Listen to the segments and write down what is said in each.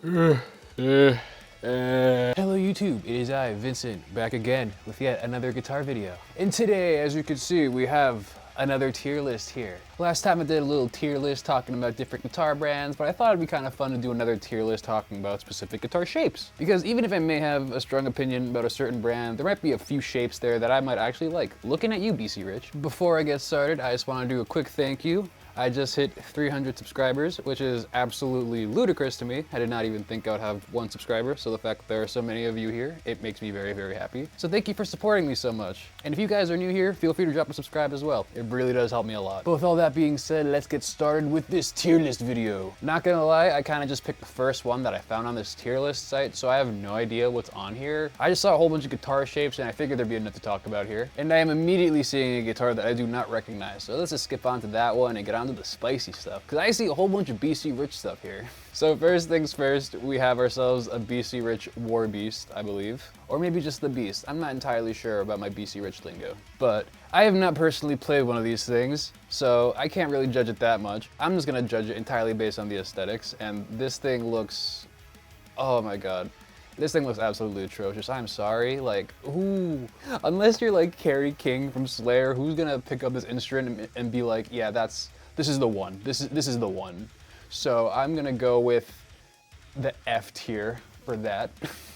Hello YouTube, it is I, Vincent, back again with yet another guitar video. And today, as you can see, we have another tier list here. Last time I did a little tier list talking about different guitar brands, but I thought it'd be kind of fun to do another tier list talking about specific guitar shapes. Because even if I may have a strong opinion about a certain brand, there might be a few shapes there that I might actually like. Looking at you, BC Rich. Before I get started, I just want to do a quick thank you. I just hit 300 subscribers, which is absolutely ludicrous to me. I did not even think I would have 1 subscriber, so the fact that there are so many of you here, it makes me very, very happy. So thank you for supporting me so much. And if you guys are new here, feel free to drop a subscribe as well. It really does help me a lot. But with all that being said, let's get started with this tier list video. Not gonna lie, I kind of just picked the first one that I found on this tier list site, so I have no idea what's on here. I just saw a whole bunch of guitar shapes and I figured there'd be enough to talk about here. And I am immediately seeing a guitar that I do not recognize. So let's just skip on to that one and get on to the spicy stuff, because I see a whole bunch of BC Rich stuff here. So first things first, we have ourselves a BC Rich War Beast, I believe. Or maybe just the Beast. I'm not entirely sure about my BC Rich lingo. But I have not personally played one of these things, so I can't really judge it that much. I'm just gonna judge it entirely based on the aesthetics, and this thing looks, oh my god. This thing looks absolutely atrocious. I'm sorry, like, who, unless you're like Kerry King from Slayer, who's gonna pick up this instrument and be like, yeah, this is the one. This is the one. So I'm gonna go with the F tier for that.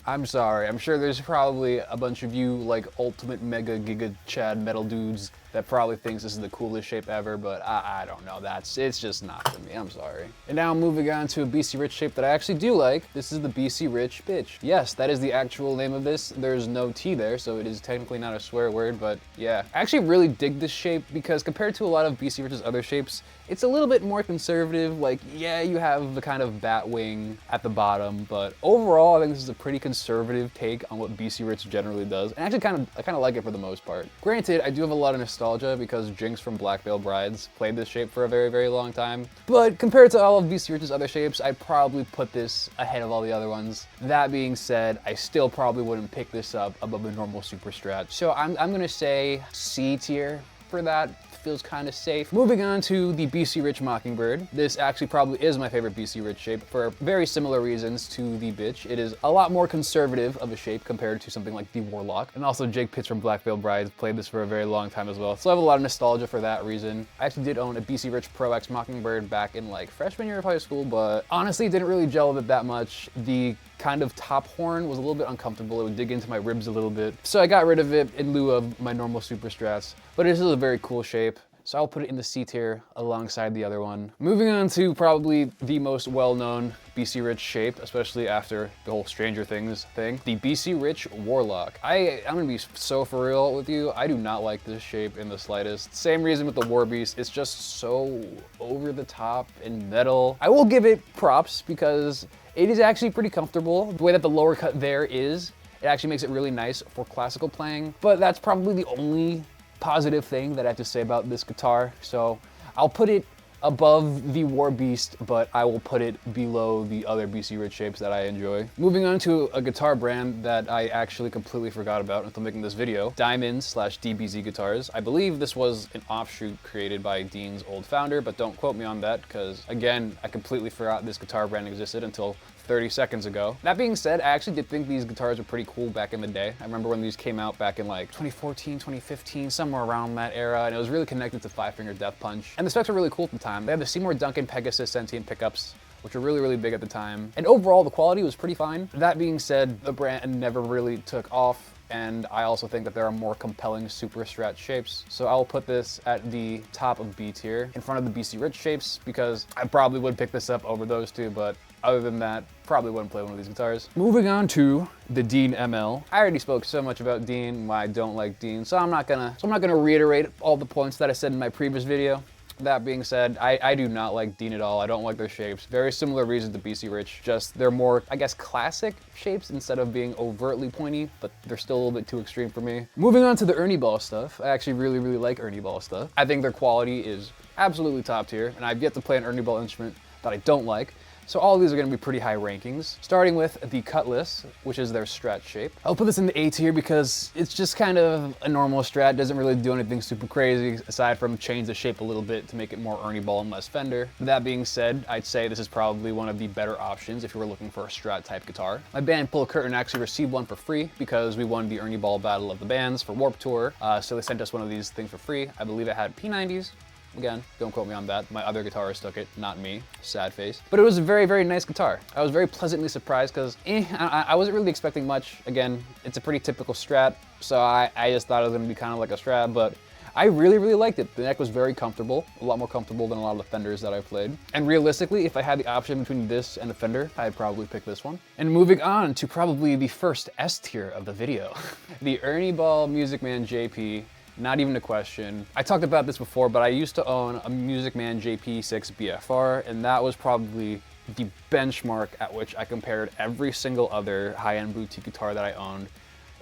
I'm sorry. I'm sure there's probably a bunch of you like ultimate mega giga chad metal dudes that probably thinks this is the coolest shape ever, but I don't know. It's just not for me. I'm sorry. And now moving on to a BC Rich shape that I actually do like. This is the BC Rich Bitch. Yes, that is the actual name of this. There's no T there, so it is technically not a swear word, but yeah. I actually really dig this shape because compared to a lot of BC Rich's other shapes, it's a little bit more conservative. Like, yeah, you have the kind of bat wing at the bottom, but overall, I think this is a pretty conservative take on what BC Rich generally does. And actually I kind of like it for the most part. Granted, I do have a lot of nostalgia because Jinx from Black Veil Brides played this shape for a very, very long time. But compared to all of BC Rich's other shapes, I'd probably put this ahead of all the other ones. That being said, I still probably wouldn't pick this up above the normal Super Strat. So I'm gonna say C tier for that. Feels kind of safe. Moving on to the BC Rich Mockingbird. This actually probably is my favorite BC Rich shape for very similar reasons to the Bitch. It is a lot more conservative of a shape compared to something like the Warlock. And also Jake Pitts from Black Veil Brides played this for a very long time as well. So I have a lot of nostalgia for that reason. I actually did own a BC Rich Pro X Mockingbird back in like freshman year of high school, but honestly didn't really gel with it that much. The kind of top horn was a little bit uncomfortable. It would dig into my ribs a little bit. So I got rid of it in lieu of my normal Super Strats, but it is a very cool shape. So I'll put it in the C tier alongside the other one. Moving on to probably the most well-known BC Rich shape, especially after the whole Stranger Things thing, the BC Rich Warlock. I'm gonna be so for real with you. I do not like this shape in the slightest. Same reason with the War Beast. It's just so over the top and metal. I will give it props because it is actually pretty comfortable. The way that the lower cut there is, it actually makes it really nice for classical playing, but that's probably the only positive thing that I have to say about this guitar. So I'll put it above the War Beast, but I will put it below the other BC Rich shapes that I enjoy. Moving on to a guitar brand that I actually completely forgot about until making this video, Diamond/DBZ Guitars. I believe this was an offshoot created by Dean's old founder, but don't quote me on that because, again, I completely forgot this guitar brand existed until 30 seconds ago. That being said, I actually did think these guitars were pretty cool back in the day. I remember when these came out back in like 2014, 2015, somewhere around that era, and it was really connected to Five Finger Death Punch. And the specs were really cool at the time. They had the Seymour Duncan Pegasus Sentient pickups, which were really, really big at the time. And overall, the quality was pretty fine. That being said, the brand never really took off, and I also think that there are more compelling Super Strat shapes. So I'll put this at the top of B tier in front of the BC Rich shapes because I probably would pick this up over those two, but other than that, probably wouldn't play one of these guitars. Moving on to the Dean ML. I already spoke so much about Dean, why I don't like Dean, so I'm not gonna reiterate all the points that I said in my previous video. That being said, I do not like Dean at all. I don't like their shapes. Very similar reasons to BC Rich, just they're more, I guess, classic shapes instead of being overtly pointy, but they're still a little bit too extreme for me. Moving on to the Ernie Ball stuff. I actually really, really like Ernie Ball stuff. I think their quality is absolutely top tier, and I've yet to play an Ernie Ball instrument that I don't like. So all of these are gonna be pretty high rankings, starting with the Cutlass, which is their Strat shape. I'll put this in the A tier because it's just kind of a normal Strat, doesn't really do anything super crazy, aside from change the shape a little bit to make it more Ernie ball and less Fender. That being said, I'd say this is probably one of the better options if you were looking for a Strat type guitar. My band Pull Curtain actually received one for free because we won the Ernie Ball Battle of the Bands for Warped Tour, so they sent us one of these things for free. I believe it had P90s. Again, don't quote me on that. My other guitarist took it, not me. Sad face. But it was a very, very nice guitar. I was very pleasantly surprised because I wasn't really expecting much. Again, it's a pretty typical Strat, so I just thought it was gonna be kind of like a Strat, but I really, really liked it. The neck was very comfortable, a lot more comfortable than a lot of the Fenders that I've played. And realistically, if I had the option between this and the Fender, I'd probably pick this one. And moving on to probably the first S tier of the video, the Ernie Ball Music Man JP. Not even a question. I talked about this before, but I used to own a Music Man JP6 BFR, and that was probably the benchmark at which I compared every single other high-end boutique guitar that I owned.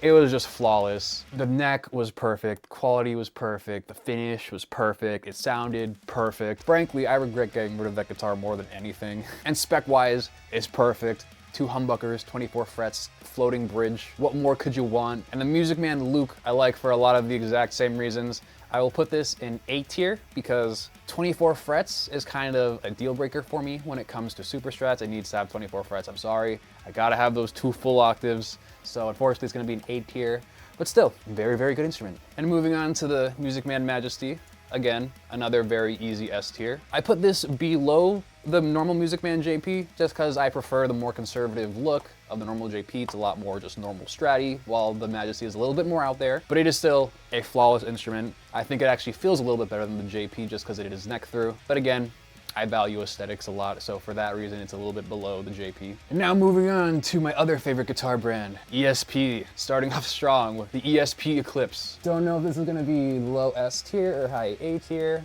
It was just flawless. The neck was perfect, quality was perfect, the finish was perfect, it sounded perfect. Frankly, I regret getting rid of that guitar more than anything. And spec-wise, it's perfect. 2 humbuckers, 24 frets, floating bridge. What more could you want? And the Music Man Luke I like for a lot of the exact same reasons. I will put this in A tier because 24 frets is kind of a deal breaker for me when it comes to super strats. It needs to have 24 frets, I'm sorry. I gotta have those 2 full octaves. So unfortunately it's gonna be an A tier, but still, very, very good instrument. And moving on to the Music Man Majesty. Again, another very easy S tier. I put this below the normal Music Man JP just because I prefer the more conservative look of the normal JP. It's a lot more just normal stratty, while the Majesty is a little bit more out there, but it is still a flawless instrument. I think it actually feels a little bit better than the JP just because it is neck through. But again, I value aesthetics a lot, so for that reason, it's a little bit below the JP. And now moving on to my other favorite guitar brand, ESP. Starting off strong with the ESP Eclipse. Don't know if this is gonna be low S tier or high A tier.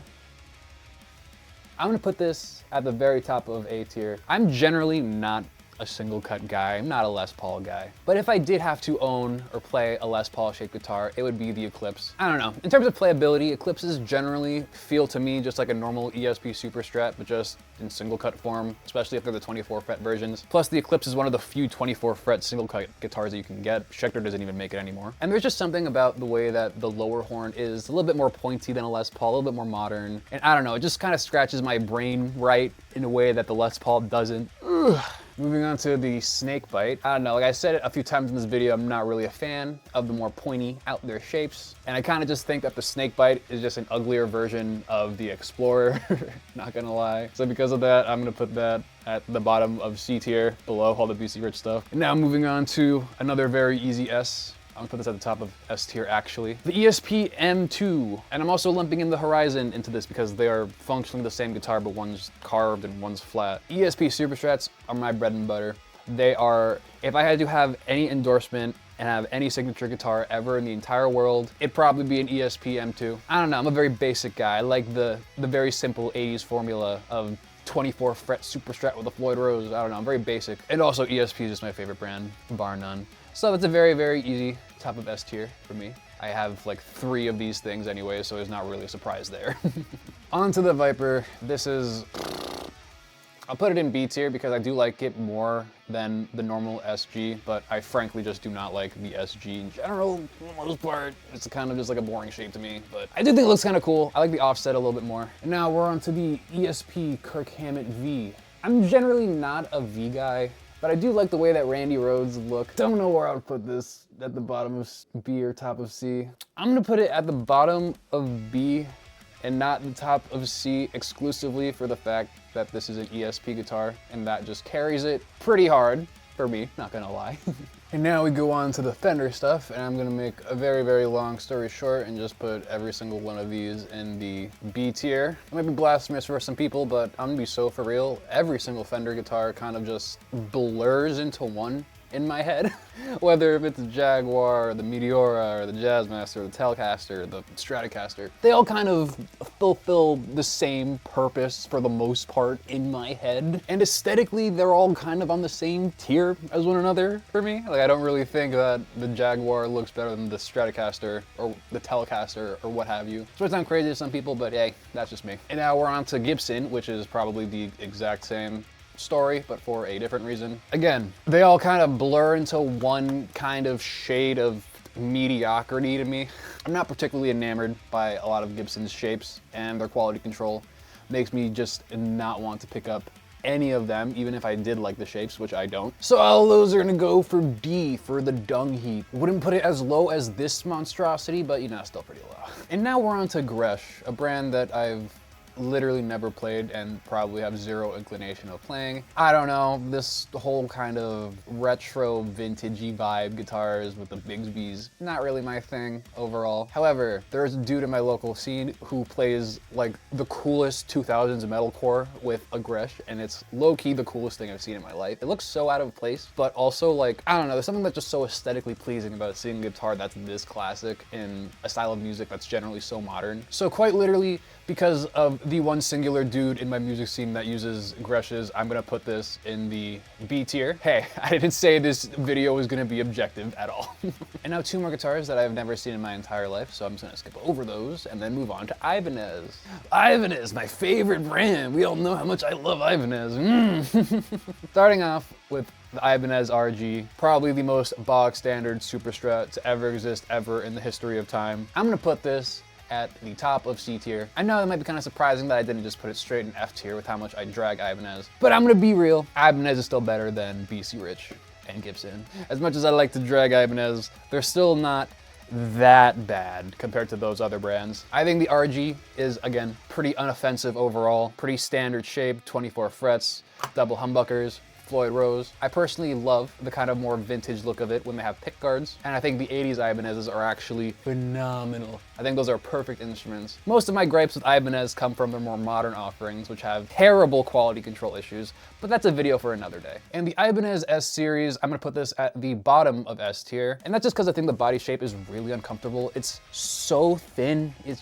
I'm gonna put this at the very top of A tier. I'm generally not a single cut guy. I'm not a Les Paul guy. But if I did have to own or play a Les Paul shaped guitar, it would be the Eclipse. I don't know. In terms of playability, Eclipses generally feel to me just like a normal ESP Super Strat, but just in single cut form, especially if they're the 24 fret versions. Plus the Eclipse is one of the few 24 fret single cut guitars that you can get. Schecter doesn't even make it anymore. And there's just something about the way that the lower horn is a little bit more pointy than a Les Paul, a little bit more modern. And I don't know, it just kind of scratches my brain right in a way that the Les Paul doesn't. Ugh. Moving on to the snake bite. I don't know, like I said it a few times in this video, I'm not really a fan of the more pointy, out there shapes. And I kind of just think that the snake bite is just an uglier version of the Explorer, not gonna lie. So because of that, I'm gonna put that at the bottom of C tier, below all the BC Rich stuff. And now moving on to another very easy S. I'm gonna put this at the top of S tier actually. The ESP M2, and I'm also lumping in the Horizon into this because they are functionally the same guitar, but one's carved and one's flat. ESP Super Strats are my bread and butter. They are, if I had to have any endorsement and have any signature guitar ever in the entire world, it'd probably be an ESP M2. I don't know, I'm a very basic guy. I like the very simple 80s formula of 24 fret Super Strat with a Floyd Rose. I don't know, I'm very basic. And also ESP is just my favorite brand, bar none. So that's a very, very easy top of S tier for me. I have like 3 of these things anyway, so it's not really a surprise there. On to the Viper. This is, I'll put it in B tier because I do like it more than the normal SG, but I frankly just do not like the SG in general, for the most part. It's kind of just like a boring shape to me, but I do think it looks kind of cool. I like the offset a little bit more. And now we're on to the ESP Kirk Hammett V. I'm generally not a V guy, but I do like the way that Randy Rhoads look. Don't know where I would put this, at the bottom of B or top of C. I'm gonna put it at the bottom of B and not the top of C exclusively for the fact that this is an ESP guitar and that just carries it pretty hard for me, not gonna lie. And now we go on to the Fender stuff, and I'm gonna make a very, very long story short and just put every single one of these in the B tier. It might be blasphemous for some people, but I'm gonna be so for real. Every single Fender guitar kind of just blurs into one in my head. Whether if it's the Jaguar, or the Meteora, or the Jazzmaster, or the Telecaster, or the Stratocaster, they all kind of fulfill the same purpose for the most part in my head. And aesthetically, they're all kind of on the same tier as one another for me. Like, I don't really think that the Jaguar looks better than the Stratocaster, or the Telecaster, or what have you. So it sounds crazy to some people, but hey, that's just me. And now we're on to Gibson, which is probably the exact same story, but for a different reason. Again, they all kind of blur into one kind of shade of mediocrity to me. I'm not particularly enamored by a lot of Gibson's shapes, and their quality control makes me just not want to pick up any of them, even if I did like the shapes, which I don't. So all those are gonna go for D, for the dung heap. Wouldn't put it as low as this monstrosity, but you know, still pretty low. And now we're on to Gretsch, a brand that I've literally never played and probably have zero inclination of playing. I don't know, this whole kind of retro vintagey vibe guitars with the Bigsby's, not really my thing overall. However, there's a dude in my local scene who plays like the coolest 2000s metalcore with a Gretsch, and it's low-key the coolest thing I've seen in my life. It looks so out of place, but also like, I don't know, there's something that's just so aesthetically pleasing about seeing a guitar that's this classic in a style of music that's generally so modern. So quite literally, because of the one singular dude in my music scene that uses Gretsch's, I'm gonna put this in the B tier. Hey, I didn't say this video was gonna be objective at all. And now two more guitars that I've never seen in my entire life, so I'm just gonna skip over those and then move on to Ibanez. Ibanez, my favorite brand. We all know how much I love Ibanez. Starting off with the Ibanez RG, probably the most bog standard super strat to ever exist ever in the history of time. I'm gonna put this at the top of C tier. I know that might be kind of surprising that I didn't just put it straight in F tier with how much I drag Ibanez, but I'm gonna be real. Ibanez is still better than BC Rich and Gibson. As much as I like to drag Ibanez, they're still not that bad compared to those other brands. I think the RG is, again, pretty unoffensive overall, pretty standard shape, 24 frets, double humbuckers, Floyd Rose. I personally love the kind of more vintage look of it when they have pick guards, and I think the 80s Ibanez's are actually phenomenal. I think those are perfect instruments. Most of my gripes with Ibanez come from their more modern offerings, which have terrible quality control issues, but that's a video for another day. And the Ibanez S series, I'm gonna put this at the bottom of S tier, and that's just because I think the body shape is really uncomfortable. It's so thin, it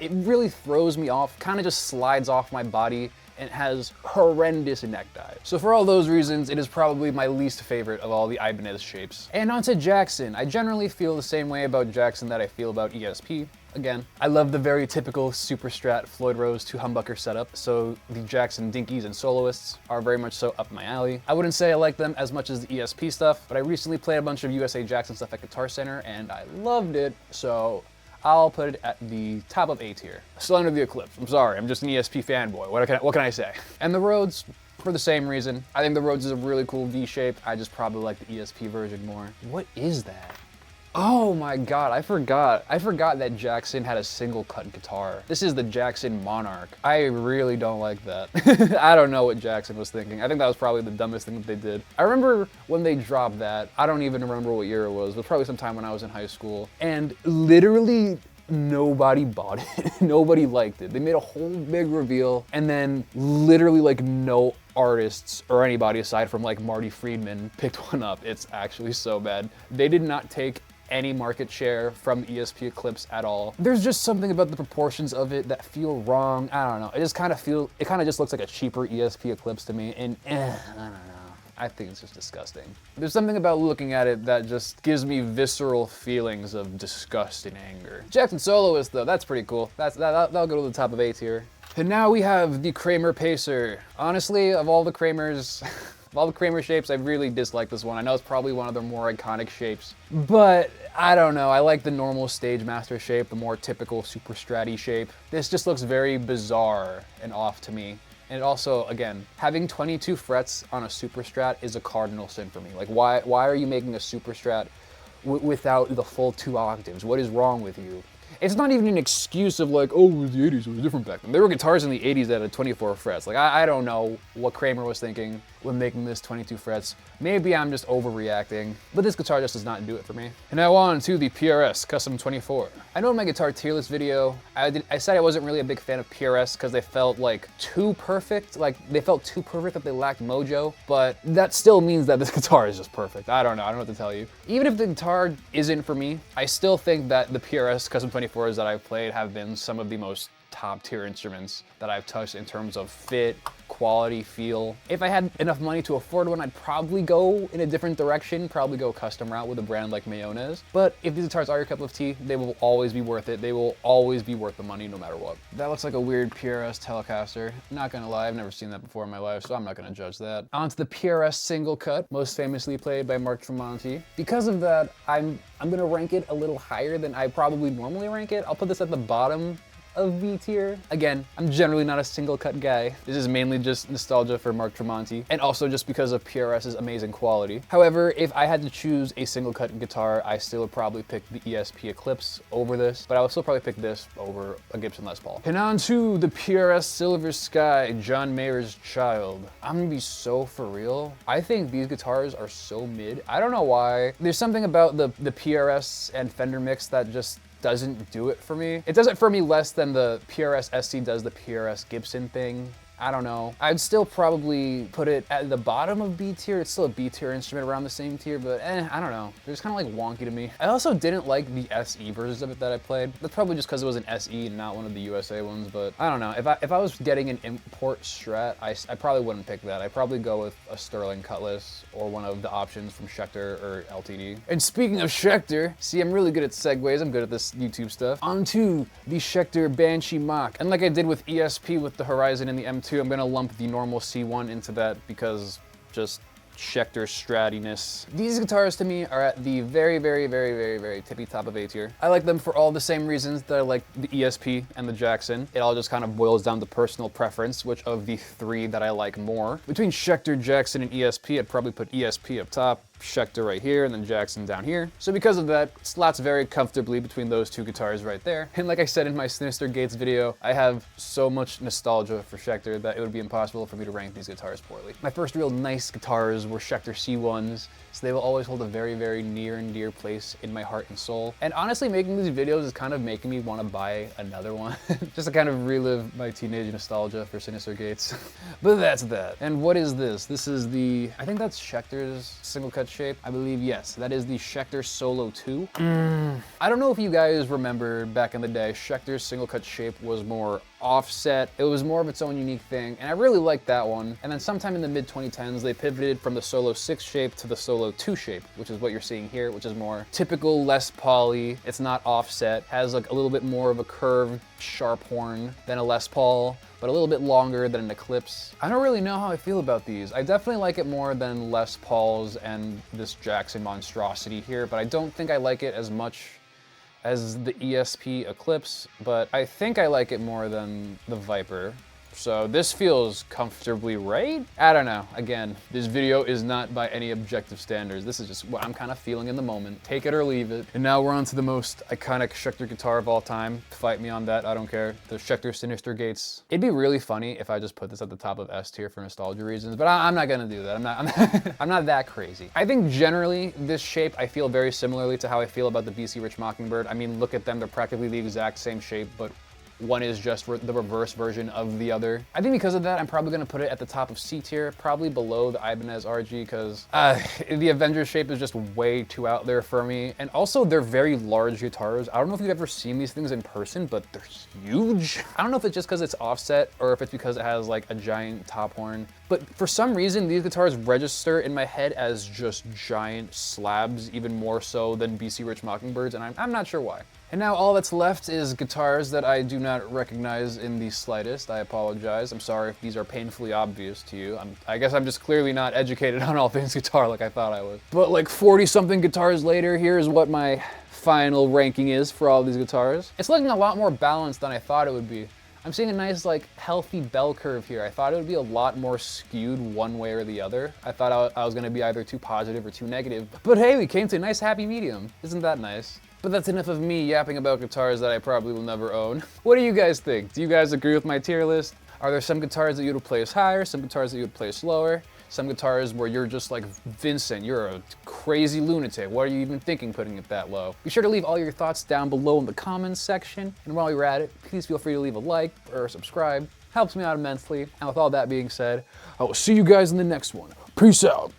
really throws me off, kind of just slides off my body, and has horrendous neck dive. So for all those reasons, it is probably my least favorite of all the Ibanez shapes. And on to Jackson. I generally feel the same way about Jackson that I feel about ESP. Again, I love the very typical super strat Floyd Rose 2 humbucker setup, so the Jackson Dinkies and Soloists are very much so up my alley. I wouldn't say I like them as much as the ESP stuff, but I recently played a bunch of USA Jackson stuff at Guitar Center and I loved it, so I'll put it at the top of A tier. Still under the Eclipse. I'm sorry, I'm just an ESP fanboy. What can I say? And the Rhodes, for the same reason. I think the Rhodes is a really cool V shape. I just probably like the ESP version more. What is that? Oh my God, I forgot. I forgot that Jackson had a single cut guitar. This is the Jackson Monarch. I really don't like that. I don't know what Jackson was thinking. I think that was probably the dumbest thing that they did. I remember when they dropped that, I don't even remember what year it was, but probably sometime when I was in high school. And literally nobody bought it. Nobody liked it. They made a whole big reveal and then literally like no artists or anybody aside from like Marty Friedman picked one up. It's actually so bad. They did not take any market share from the ESP Eclipse at all. There's just something about the proportions of it that feel wrong. I don't know. It kind of just looks like a cheaper ESP Eclipse to me, and I don't know. I think it's just disgusting. There's something about looking at it that just gives me visceral feelings of disgust and anger. Jackson Soloist though, that's pretty cool. That'll go to the top of A tier. And now we have the Kramer Pacer. Honestly, of all the Kramers, of all the Kramer shapes, I really dislike this one. I know it's probably one of their more iconic shapes, but I don't know. I like the normal Stage Master shape, the more typical Super Strat-y shape. This just looks very bizarre and off to me. And also, again, having 22 frets on a Super Strat is a cardinal sin for me. Like, why are you making a Super Strat without the full 2 octaves? What is wrong with you? It's not even an excuse of like, oh, it was the 80s, it was different back then. There were guitars in the 80s that had 24 frets. Like, I don't know what Kramer was thinking when making this 22 frets. Maybe I'm just overreacting, but this guitar just does not do it for me. And now on to the PRS Custom 24. I know in my guitar tier list video, I said I wasn't really a big fan of PRS because they felt like too perfect. Like, they felt too perfect that they lacked mojo, but that still means that this guitar is just perfect. I don't know what to tell you. Even if the guitar isn't for me, I still think that the PRS Custom 24s that I've played have been some of the most top tier instruments that I've touched in terms of fit, quality, feel. If I had enough money to afford one, I'd probably go in a different direction, probably go custom route with a brand like Ibanez. But if these guitars are your cup of tea, they will always be worth it. They will always be worth the money no matter what. That looks like a weird PRS Telecaster. Not gonna lie, I've never seen that before in my life, so I'm not gonna judge that. On to the PRS single cut, most famously played by Mark Tremonti. Because of that, I'm gonna rank it a little higher than I probably normally rank it. I'll put this at the bottom of B tier. Again, I'm generally not a single cut guy. This is mainly just nostalgia for Mark Tremonti, and also just because of PRS's amazing quality. However, if I had to choose a single cut guitar, I still would probably pick the ESP Eclipse over this, but I would still probably pick this over a Gibson Les Paul. And on to the PRS Silver Sky, John Mayer's child. I'm gonna be so for real. I think these guitars are so mid. I don't know why. There's something about the PRS and Fender mix that just doesn't do it for me. It does it for me less than the PRS SC does the PRS Gibson thing. I don't know. I'd still probably put it at the bottom of B tier. It's still a B tier instrument around the same tier, but I don't know. They're just kind of like wonky to me. I also didn't like the SE versions of it that I played. That's probably just because it was an SE and not one of the USA ones, but I don't know. If I was getting an import Strat, I probably wouldn't pick that. I'd probably go with a Sterling Cutlass or one of the options from Schecter or LTD. And speaking of Schecter, see, I'm really good at segues. I'm good at this YouTube stuff. On to the Schecter Banshee Mach. And like I did with ESP with the Horizon and the M2, I'm gonna lump the normal C1 into that because just Schecter strattiness. These guitars to me are at the very, very, very, very, very tippy top of A tier. I like them for all the same reasons that I like the ESP and the Jackson. It all just kind of boils down to personal preference, which of the three that I like more. Between Schecter, Jackson, and ESP, I'd probably put ESP up top, Schecter right here, and then Jackson down here. So because of that, it slots very comfortably between those two guitars right there. And like I said in my Sinister Gates video, I have so much nostalgia for Schecter that it would be impossible for me to rank these guitars poorly. My first real nice guitars were Schecter C1s, so they will always hold a very, very near and dear place in my heart and soul. And honestly, making these videos is kind of making me want to buy another one, just to kind of relive my teenage nostalgia for Sinister Gates. But that's that. And what is this? This is the, I think that's Schecter's single cut shape. I believe, yes, that is the Schecter Solo 2. I don't know if you guys remember back in the day, Schecter's single cut shape was more offset. It was more of its own unique thing, and I really liked that one. And then sometime in the mid 2010s, they pivoted from the Solo 6 shape to the Solo 2 shape, which is what you're seeing here, which is more typical Les Paul-y. It's not offset, has like a little bit more of a curved, sharp horn than a Les Paul, but a little bit longer than an Eclipse. I don't really know how I feel about these. I definitely like it more than Les Pauls and this Jackson monstrosity here, but I don't think I like it as much as the ESP Eclipse, but I think I like it more than the Viper. So this feels comfortably right? I don't know. Again, this video is not by any objective standards. This is just what I'm kind of feeling in the moment. Take it or leave it. And now we're on to the most iconic Schecter guitar of all time. Fight me on that, I don't care. The Schecter Sinister Gates. It'd be really funny if I just put this at the top of S tier for nostalgia reasons, but I'm not gonna do that. I'm not that crazy. I think generally this shape, I feel very similarly to how I feel about the BC Rich Mockingbird. I mean, look at them, they're practically the exact same shape, but one is just the reverse version of the other. I think because of that, I'm probably gonna put it at the top of C tier, probably below the Ibanez RG, because the Avengers shape is just way too out there for me. And also, they're very large guitars. I don't know if you've ever seen these things in person, but they're huge. I don't know if it's just because it's offset or if it's because it has like a giant top horn. But for some reason, these guitars register in my head as just giant slabs, even more so than BC Rich Mockingbirds, and I'm not sure why. And now all that's left is guitars that I do not recognize in the slightest. I apologize. I'm sorry if these are painfully obvious to you. I guess I'm just clearly not educated on all things guitar like I thought I was. But like 40-something guitars later, here's what my final ranking is for all these guitars. It's looking a lot more balanced than I thought it would be. I'm seeing a nice, like, healthy bell curve here. I thought it would be a lot more skewed one way or the other. I thought I was gonna be either too positive or too negative. But hey, we came to a nice happy medium. Isn't that nice? But that's enough of me yapping about guitars that I probably will never own. What do you guys think? Do you guys agree with my tier list? Are there some guitars that you would place higher, some guitars that you would place lower? Some guitars where you're just like, Vincent, you're a crazy lunatic. What are you even thinking putting it that low? Be sure to leave all your thoughts down below in the comments section. And while you're at it, please feel free to leave a like or subscribe. Helps me out immensely. And with all that being said, I will see you guys in the next one. Peace out.